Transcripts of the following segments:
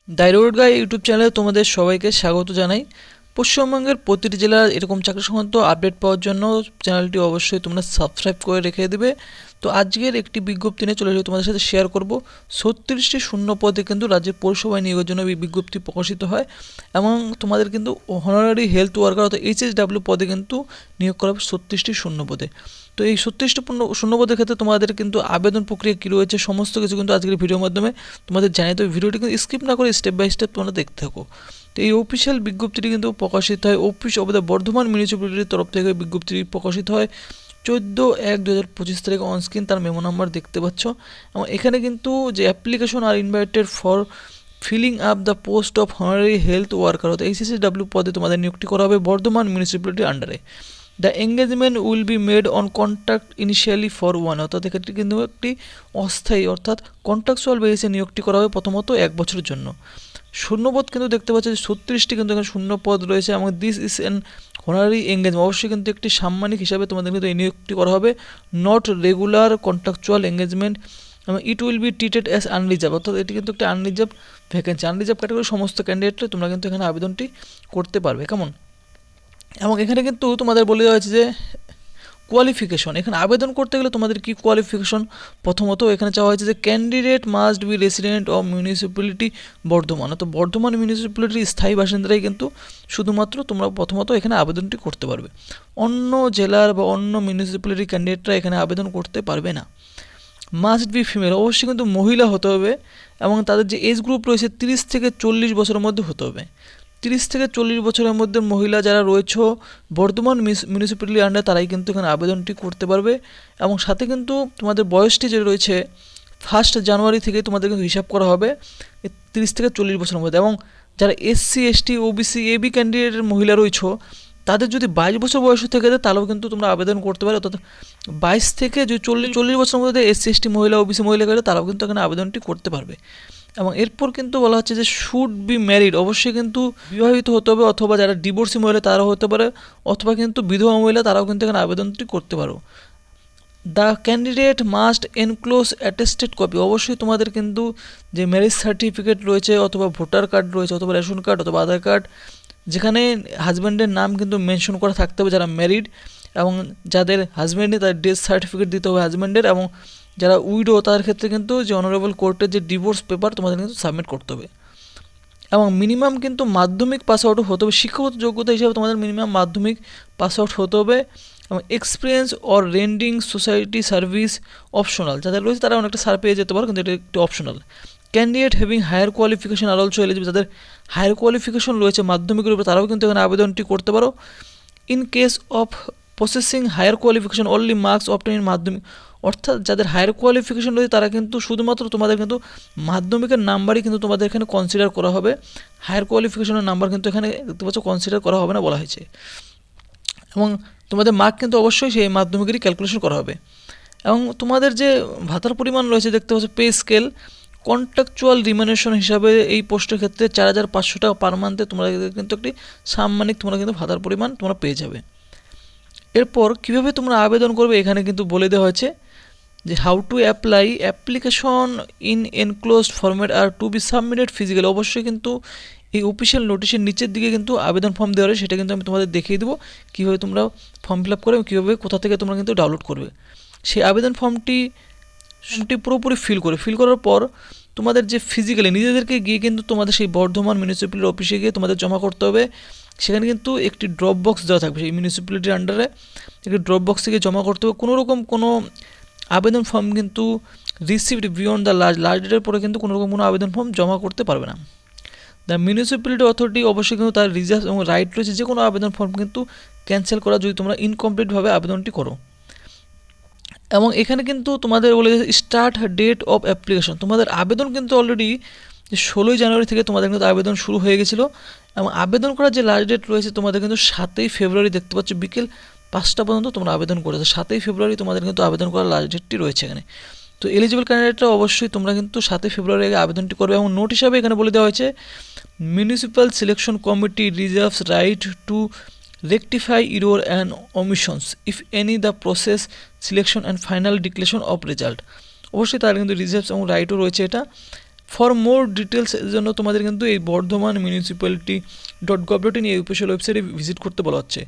The road guy YouTube চ্যানেলে তোমাদের সবাইকে স্বাগত জানাই। পশ্চিমবঙ্গের প্রতিটি জেলার এরকম চাকরি সংক্রান্ত আপডেট পাওয়ার জন্য চ্যানেলটি অবশ্যই তোমরা সাবস্ক্রাইব করে রেখে দেবে। তো আজকের একটি বিজ্ঞপ্তি নিয়ে চলে এসে তোমাদের সাথে শেয়ার করব। 36টি শূন্য পদে কিন্তু রাজ্যের পৌরসভায় নিয়োগের জন্য এই বিজ্ঞপ্তি প্রকাশিত হয় এবং তোমাদের কিন্তু হনারারি হেলথ ওয়ার্কার অর্থাৎ HSW পদে কিন্তু নিয়োগ করা হবে 36টি শূন্য পদে। তো এই 36টি শূন্য পদের ক্ষেত্রে তোমাদের কিন্তু আবেদন প্রক্রিয়া কী রয়েছে সমস্ত কিছু কিন্তু আজকের ভিডিওর মাধ্যমে তোমাদের জানিয়ে দেবে। ভিডিওটি কিন্তু স্কিপ না করে স্টেপ বাই স্টেপ তোমরা দেখতে থাকো। তো এই অফিসিয়াল বিজ্ঞপ্তিটি কিন্তু প্রকাশিত হয় অফিস অফ দ্য বর্ধমান মিউনিসিপ্যালিটির তরফ থেকে বিজ্ঞপ্তিটি প্রকাশিত হয় 14/1/2025 তারিখে। অনস্ক্রিন তার মেমো নাম্বার দেখতে পাচ্ছ এবং এখানে কিন্তু যে application are invited for filling up the post of honorary health worker অর্থাৎ HSW পদে তোমাদের নিয়োগটি করা হবে বর্ধমান মিউনিসিপ্যালিটির আন্ডারে। The engagement will be made on contract initially for 1 অর্থাৎ এক্ষেত্রে কিন্তু একটি অস্থায়ী অর্থাৎ কন্ট্রাকচুয়াল বেসিসে নিয়োগটি করা হবে প্রথমত 1 বছরের জন্য। শূন্যপদ কিন্তু দেখতে পাচ্ছি 36টি কিন্তু এখানে শূন্য পদ রয়েছে এবং দিস ইজ অ্যান হনারি এঙ্গেজমেন্ট, অবশ্যই কিন্তু একটি সাম্মানিক হিসাবে তোমাদের কিন্তু এই নিয়োগটি করা হবে, নট রেগুলার কন্ট্রাকচুয়াল এঙ্গেজমেন্ট এবং it will be treated as unreserved অর্থাৎ এটি কিন্তু একটি আনরিজার্ভ ভ্যাকেন্সি। আনরিজার্ভ ক্যাটাগরির সমস্ত ক্যান্ডিডেটরা তোমরা কিন্তু এখানে আবেদনটি করতে পারবে কেমন। এবং এখানে কিন্তু তোমাদের বলে দেওয়া হয়েছে যে কোয়ালিফিকেশন, এখানে আবেদন করতে গেলে তোমাদের কি কোয়ালিফিকেশন, প্রথমত এখানে চাওয়া হয়েছে যে candidate must be resident of municipality Bardhaman, তো বর্ধমান মিউনিসিপ্যালিটির স্থায়ী বাসিন্দারাই কিন্তু শুধুমাত্র তোমরা প্রথমত এখানে আবেদনটি করতে পারবে। অন্য জেলার বা অন্য মিউনিসিপ্যালিটির ক্যান্ডিডেটরা এখানে আবেদন করতে পারবে না। মাস্ট বি ফিমেল, অবশ্যই কিন্তু মহিলা হতে হবে এবং তাদের যে এজ গ্রুপ রয়েছে 30 থেকে 40 বছরের মধ্যে হতে হবে। 30 থেকে 40 বছরের মধ্যে মহিলা যারা রয়েছে বর্ধমান মিউনিসিপ্যালিটির আন্ডারে তারাই কিন্তু এখানে আবেদনটি করতে পারবে। এবং সাথে কিন্তু তোমাদের বয়সটি যে রয়েছে 1 জানুয়ারি থেকে তোমাদের কিন্তু হিসাব করা হবে 30 থেকে 40 বছরের মধ্যে। এবং যারা SC ST OBC AB ক্যান্ডিডেটের মহিলা রয়েছে তাদের যদি 22 বছর বয়স থেকে যায় তাহলেও কিন্তু তোমরা আবেদন করতে পারো, অর্থাৎ 22 থেকে যদি 40 বছরের মধ্যে SC ST মহিলা OBC মহিলা করে তারাও কিন্তু এখানে আবেদনটি করতে পারবে। এবং এরপর কিন্তু বলা হচ্ছে যে শুড বি ম্যারিড, অবশ্যই কিন্তু বিবাহিত হতে হবে অথবা যারা ডিভোর্সি মহিলা তারাও হতে পারে অথবা কিন্তু বিধবা মহিলা তারাও কিন্তু এখানে আবেদনটি করতে পারো। The candidate must enclose attested copy, অবশ্যই তোমাদের কিন্তু যে ম্যারেজ সার্টিফিকেট রয়েছে অথবা ভোটার কার্ড রয়েছে অথবা রেশন কার্ড অথবা আধার কার্ড যেখানে হাজব্যান্ডের নাম কিন্তু মেনশন করা থাকতে হবে যারা ম্যারিড, এবং যাদের হাজব্যান্ড নেই তাদের ডেথ সার্টিফিকেট দিতে হবে হাজব্যান্ডের, এবং যারা উইডো তাদের ক্ষেত্রে কিন্তু যে অনারেবল কোর্টের যে ডিভোর্স পেপার তোমাদের কিন্তু সাবমিট করতে হবে। এবং মিনিমাম কিন্তু মাধ্যমিক পাস আউট হতে হবে, শিক্ষাগত যোগ্যতা হিসাবে তোমাদের মিনিমাম মাধ্যমিক পাস আউট হতে হবে। এবং experience or rendering society service optional, যাদের রয়েছে তারা অনেকটা সার পেয়ে যেতে পারো কিন্তু এটা একটু optional. Candidate having higher qualification are also eligible, যাদের হায়ার কোয়ালিফিকেশন রয়েছে মাধ্যমিকের উপরে তারাও কিন্তু এখানে আবেদনটি করতে পারো। In case of processing higher qualification only marks obtain in Madhyamik, অর্থাৎ যাদের হায়ার কোয়ালিফিকেশন রয়েছে তারা কিন্তু শুধুমাত্র তোমাদের কিন্তু মাধ্যমিকের নাম্বারই কিন্তু তোমাদের এখানে কনসিডার করা হবে, হায়ার কোয়ালিফিকেশনের নাম্বার কিন্তু এখানে দেখতে পাচ্ছ কনসিডার করা হবে না বলা হয়েছে। এবং তোমাদের মার্ক কিন্তু অবশ্যই সেই মাধ্যমিকেরই ক্যালকুলেশন করা হবে। এবং তোমাদের যে ভাতার পরিমাণ রয়েছে দেখতে পাচ্ছ পে স্কেল কন্ট্রাকচুয়াল রিমিউনারেশন হিসাবে এই পোস্টের ক্ষেত্রে 4500 টাকা পার মান্থে তোমরা কিন্তু একটি সাম্মানিক তোমরা কিন্তু ভাতার পরিমাণ তোমরা পেয়ে যাবে। এরপর কীভাবে তোমরা আবেদন করবে এখানে কিন্তু বলে দেওয়া হয়েছে যে how to apply, application in enclosed format are to be submitted physically, অবশ্যই কিন্তু এই অফিসিয়াল নোটিশের নিচের দিকে কিন্তু আবেদন ফর্ম দেওয়া হয়, সেটা কিন্তু আমি তোমাদের দেখিয়ে দেবো কীভাবে তোমরা ফর্ম ফিল আপ করবে এবং কীভাবে কোথা থেকে তোমরা কিন্তু ডাউনলোড করবে। সেই আবেদন ফর্মটি পুরোপুরি ফিল করার পর তোমাদের যে ফিজিক্যালি নিজেদেরকে গিয়ে কিন্তু তোমাদের সেই বর্ধমান মিউনিসিপ্যালিটির অফিসে গিয়ে তোমাদের জমা করতে হবে। সেখানে কিন্তু একটি ড্রপ বক্স দেওয়া থাকবে, সেই মিউনিসিপ্যালিটির আন্ডারে একটি ড্রপ বক্স থেকে জমা করতে হবে। কোনো আবেদন ফর্ম কিন্তু রিসিভড বিয়ন্ড দ্য লাস্ট ডেটের পরে কিন্তু কোনো আবেদন ফর্ম জমা করতে পারবে না। দ্য মিউনিসিপ্যালিটি অথরিটি অবশ্যই কিন্তু তার রিজার্ভ এবং রাইট রয়েছে যে কোনো আবেদন ফর্ম কিন্তু ক্যান্সেল করা যদি তোমরা ইনকমপ্লিটভাবে আবেদনটি করো। এবং এখানে কিন্তু তোমাদের বলে স্টার্ট ডেট অফ অ্যাপ্লিকেশন, তোমাদের আবেদন কিন্তু অলরেডি 16 জানুয়ারি থেকে তোমাদের কিন্তু আবেদন শুরু হয়ে গেছিলো এবং আবেদন করার যে লাস্ট ডেট রয়েছে তোমাদের কিন্তু 7ই ফেব্রুয়ারি দেখতে পাচ্ছ বিকেল 5টা পর্যন্ত তোমরা আবেদন করেছো। 7ই ফেব্রুয়ারি তোমাদের কিন্তু আবেদন করার লাস্ট ডেটটি রয়েছে এখানে। তো এলিজিবল ক্যান্ডিডেটরা অবশ্যই তোমরা কিন্তু 7ই ফেব্রুয়ারি আগে আবেদনটি করবে। এবং নোট হিসাবে এখানে বলে দেওয়া হয়েছে municipal selection committee reserves right two rectify error and omissions if any the process selection and final declaration of result, অবশ্যই তার কিন্তু রিজার্ভস এবং রাইটও রয়েছে এটা। ফর মোর ডিটেলস এর জন্য তোমাদের কিন্তু এই বর্ধমান municipality.gov.in এই অফিসিয়াল ওয়েবসাইটে ভিজিট করতে বলা হচ্ছে।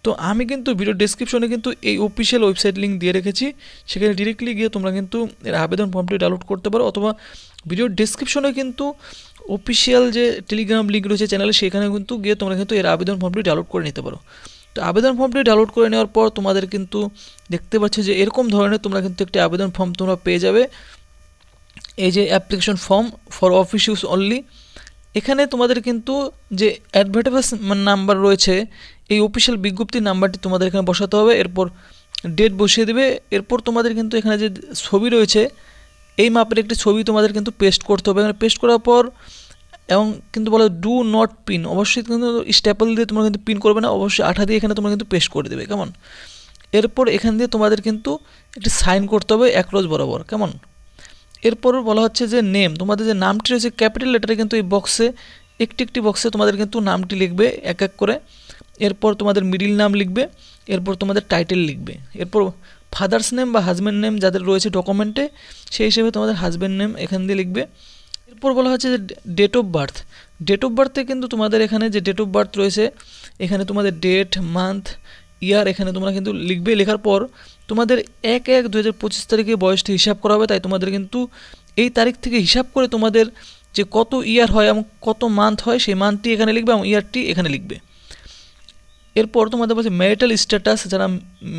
তো আমি কিন্তু ভিডিও ডেসক্রিপশনে কিন্তু এই অফিসিয়াল ওয়েবসাইট লিঙ্ক দিয়ে রেখেছি, সেখানে ডিরেক্টলি গিয়ে তোমরা কিন্তু এর আবেদন ফর্মটি ডাউনলোড করতে পারো, অথবা ভিডিও ডেসক্রিপশনে কিন্তু অফিসিয়াল যে টেলিগ্রাম লিঙ্ক রয়েছে চ্যানেলে, সেখানে কিন্তু গিয়ে তোমরা কিন্তু এর আবেদন ফর্মটি ডাউনলোড করে নিতে পারো। তো আবেদন ফর্মটি ডাউনলোড করে নেওয়ার পর তোমাদের কিন্তু দেখতে পাচ্ছ যে এরকম ধরনের তোমরা কিন্তু একটি আবেদন ফর্ম তোমরা পেয়ে যাবে। এই যে application form for office use only, এখানে তোমাদের কিন্তু যে অ্যাডভার্টাইজমেন্ট নাম্বার রয়েছে, এই অফিসিয়াল বিজ্ঞপ্তির নাম্বারটি তোমাদের এখানে বসাতে হবে, এরপর ডেট বসিয়ে দেবে। এরপর তোমাদের কিন্তু এখানে যে ছবি রয়েছে, এই মাপের একটি ছবি তোমাদের কিন্তু পেস্ট করতে হবে। এখানে পেস্ট করার পর এবং কিন্তু বলো ডু নট পিন, অবশ্যই কিন্তু স্ট্যাপল দিয়ে তোমরা কিন্তু পিন করবে না, অবশ্যই আঠা দিয়ে এখানে তোমরা কিন্তু পেস্ট করে দেবে, কেমন। এরপর এখান দিয়ে তোমাদের কিন্তু একটি সাইন করতে হবে একরোজ বরাবর, কেমন। এরপর বলা হচ্ছে যে নেম, তোমাদের যে নামটি রয়েছে ক্যাপিটাল লেটারে কিন্তু এই বক্সে একটি বক্সে তোমাদের কিন্তু নামটি লিখবে এক এক করে। এরপর তোমাদের মিডিল নাম লিখবে, এরপর তোমাদের টাইটেল লিখবে, এরপর ফাদার্স নেম বা হাজব্যান্ড নেম যাদের রয়েছে ডকুমেন্টে, সেই হিসেবে তোমাদের হাজব্যান্ড নেম এখান দিয়ে লিখবে। এরপর বলা হচ্ছে যে date of birth, date of বার্থে কিন্তু তোমাদের এখানে যে ডেট অফ বার্থ রয়েছে, এখানে তোমাদের ডেট, মান্থ, ইয়ার এখানে তোমরা কিন্তু লিখবে। লেখার পর তোমাদের 1/1/2025 তারিখে বয়সটি হিসাব করা হবে, তাই তোমাদের কিন্তু এই তারিখ থেকে হিসাব করে তোমাদের যে কত ইয়ার হয় এবং কত মান্থ হয়, সেই মান্থটি এখানে লিখবে এবং ইয়ারটি এখানে লিখবে। এরপর তোমাদের বলছে ম্যারিটাল স্ট্যাটাস, যারা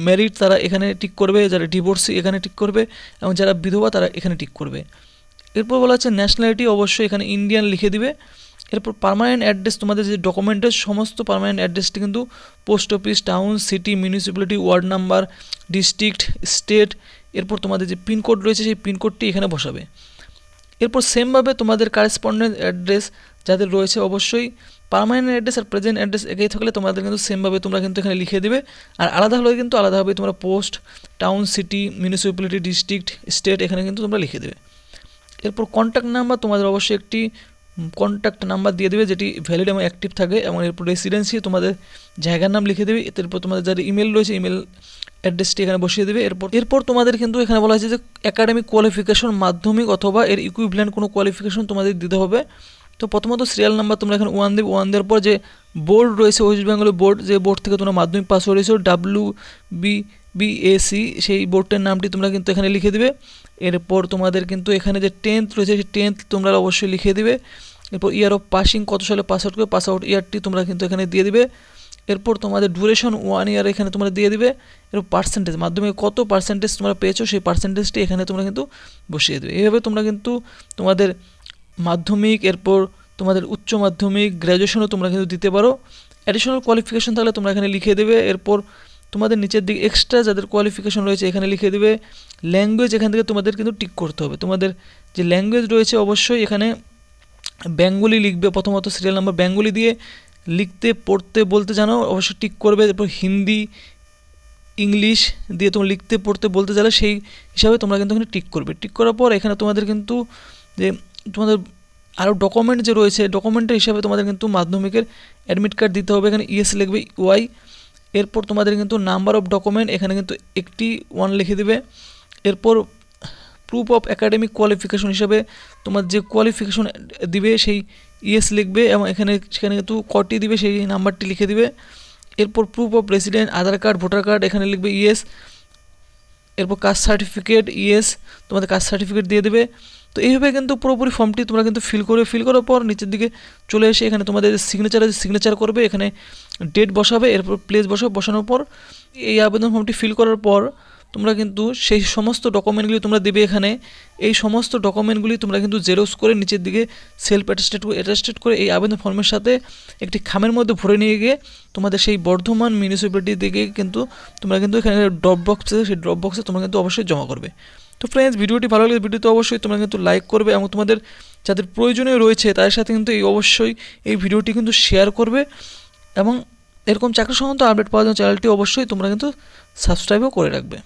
ম্যারিড তারা এখানে টিক করবে, যারা ডিভোর্সি এখানে টিক করবে এবং যারা বিধবা তারা এখানে টিক করবে। এরপর বলা হচ্ছে ন্যাশনালিটি, অবশ্যই এখানে ইন্ডিয়ান লিখে দিবে। এরপর পার্মানেন্ট অ্যাড্রেস, তোমাদের যে ডকুমেন্টের সমস্ত পার্মানেন্ট অ্যাড্রেসটি কিন্তু post office, town, city, municipality, ward number, district, state, এরপর তোমাদের যে পিনকোড রয়েছে সেই পিনকোডটি এখানে বসাবে। এরপর সেমভাবে তোমাদের কারেসপন্ডেন্ট অ্যাড্রেস যাদের রয়েছে, অবশ্যই পার্মানেন্ট অ্যাড্রেস আর প্রেজেন্ট অ্যাড্রেস একই থাকলে তোমাদের কিন্তু সেমভাবে তোমরা কিন্তু এখানে লিখে দেবে। আর আলাদা হলে কিন্তু আলাদাভাবে তোমরা post, town, city, municipality, district, state এখানে কিন্তু তোমরা লিখে দেবে। এরপর কন্ট্যাক্ট নাম্বার, তোমাদের অবশ্যই একটি কন্ট্যাক্ট নাম্বার দিয়ে দেবে যেটি ভ্যালিড এবং অ্যাক্টিভ থাকে, এবং এরপর রেসিডেন্সি তোমাদের জায়গার নাম লিখে দেবে। এরপর তোমাদের যাদের ইমেল রয়েছে ইমেল অ্যাড্রেসটি এখানে বসিয়ে দেবে। এরপর তোমাদের কিন্তু এখানে বলা হয়েছে যে একাডেমিক কোয়ালিফিকেশন, মাধ্যমিক অথবা এর ইকুইভ্যালেন্ট কোনো কোয়ালিফিকেশন তোমাদের দিতে হবে। তো প্রথমত সিরিয়াল নাম্বার তোমরা এখানে 1 দেবে, 1 দেওয়ার পর যে বোর্ড রয়েছে ওয়েস্ট বেঙ্গলের বোর্ড, যে বোর্ড থেকে তোমরা মাধ্যমিক পাস করেছো WBBAC, সেই বোর্ডটার নামটি তোমরা কিন্তু এখানে লিখে দেবে। এরপর তোমাদের কিন্তু এখানে যে 10th রয়েছে সেই 10th তোমরা অবশ্যই লিখে দেবে। এরপর ইয়ার অফ পাসিং, কত সালে পাস আউট করে পাস আউট ইয়ারটি তোমরা কিন্তু এখানে দিয়ে দিবে। এরপর তোমাদের ডিউরেশন 1 ইয়ার এখানে তোমরা দিয়ে দিবে। এরপর পার্সেন্টেজ, মাধ্যমিকে কত পার্সেন্টেজ তোমরা পেয়েছো সেই পার্সেন্টেজটি এখানে তোমরা কিন্তু বসিয়ে দেবে। এইভাবে তোমরা কিন্তু তোমাদের মাধ্যমিক, এরপর তোমাদের উচ্চ মাধ্যমিক, গ্র্যাজুয়েশনও তোমরা কিন্তু দিতে পারো। অ্যাডিশনাল কোয়ালিফিকেশন তাহলে তোমরা এখানে লিখে দেবে। এরপর তোমাদের নিচের দিকে এক্সট্রা যাদের কোয়ালিফিকেশন রয়েছে এখানে লিখে দেবে। ল্যাঙ্গুয়েজ এখান থেকে তোমাদের কিন্তু টিক করতে হবে, তোমাদের যে ল্যাঙ্গুয়েজ রয়েছে অবশ্যই এখানে বেঙ্গলি লিখবে। প্রথমত সিরিয়াল নাম্বার বেঙ্গলি দিয়ে লিখতে পড়তে বলতে জানো, অবশ্যই টিক করবে। এরপর হিন্দি, ইংলিশ দিয়ে তোমরা লিখতে পড়তে বলতে জানো, সেই হিসাবে তোমরা কিন্তু এখানে টিক করবে। টিক করার পর এখানে তোমাদের কিন্তু যে তোমাদের আরও ডকুমেন্ট যে রয়েছে, ডকুমেন্টের হিসাবে তোমাদের কিন্তু মাধ্যমিকের অ্যাডমিট কার্ড দিতে হবে, এখানে ইএস লিখবে ওয়াই। এরপর তোমাদের কিন্তু নাম্বার অফ ডকুমেন্ট এখানে কিন্তু 1 লিখে দেবে। এরপর প্রুফ অফ একাডেমিক কোয়ালিফিকেশন হিসাবে তোমার যে কোয়ালিফিকেশন দিবে সেই ইএস লিখবে, এবং সেখানে কিন্তু কটি দিবে সেই নাম্বারটি লিখে দিবে। এরপর proof of resident, Aadhaar card, voter card এখানে লিখবে ইএস। এরপর কাস্ট সার্টিফিকেট ইএস, তোমাদের কাস্ট সার্টিফিকেট দিয়ে দেবে। তো এইভাবে কিন্তু পুরোপুরি ফর্মটি তোমরা কিন্তু ফিল করার পর নিচের দিকে চলে এসে এখানে তোমাদের সিগনেচার করবে, এখানে ডেট বসাবে, এরপর প্লেস বসানোর পর এই আবেদন ফর্মটি ফিল করার পর তোমরা কিন্তু সেই সমস্ত ডকুমেন্টগুলি তোমরা দেবে এখানে। এই সমস্ত ডকুমেন্টগুলি তোমরা কিন্তু জেরক্স করে নিচের দিকে সেলফ অ্যাটাস্টেড করে এই আবেদন ফর্মের সাথে একটি খামের মধ্যে ভরে নিয়ে গিয়ে তোমাদের সেই বর্ধমান মিউনিসিপ্যালিটি থেকে কিন্তু তোমরা কিন্তু এখানে ড্রপ বক্স আছে, সেই ড্রপ বক্সে তোমরা কিন্তু অবশ্যই জমা করবে। তো ফ্রেন্ডস, ভিডিওটি ভালো লাগলে ভিডিওতে অবশ্যই তোমরা কিন্তু লাইক করবে, এবং তোমাদের যাদের প্রয়োজনীয় রয়েছে তাদের সাথে কিন্তু অবশ্যই এই ভিডিওটি কিন্তু শেয়ার করবে, এবং এরকম চাকরি সংক্রান্ত আপডেট পাওয়ার জন্য চ্যানেলটি অবশ্যই তোমরা কিন্তু সাবস্ক্রাইবও করে রাখবে।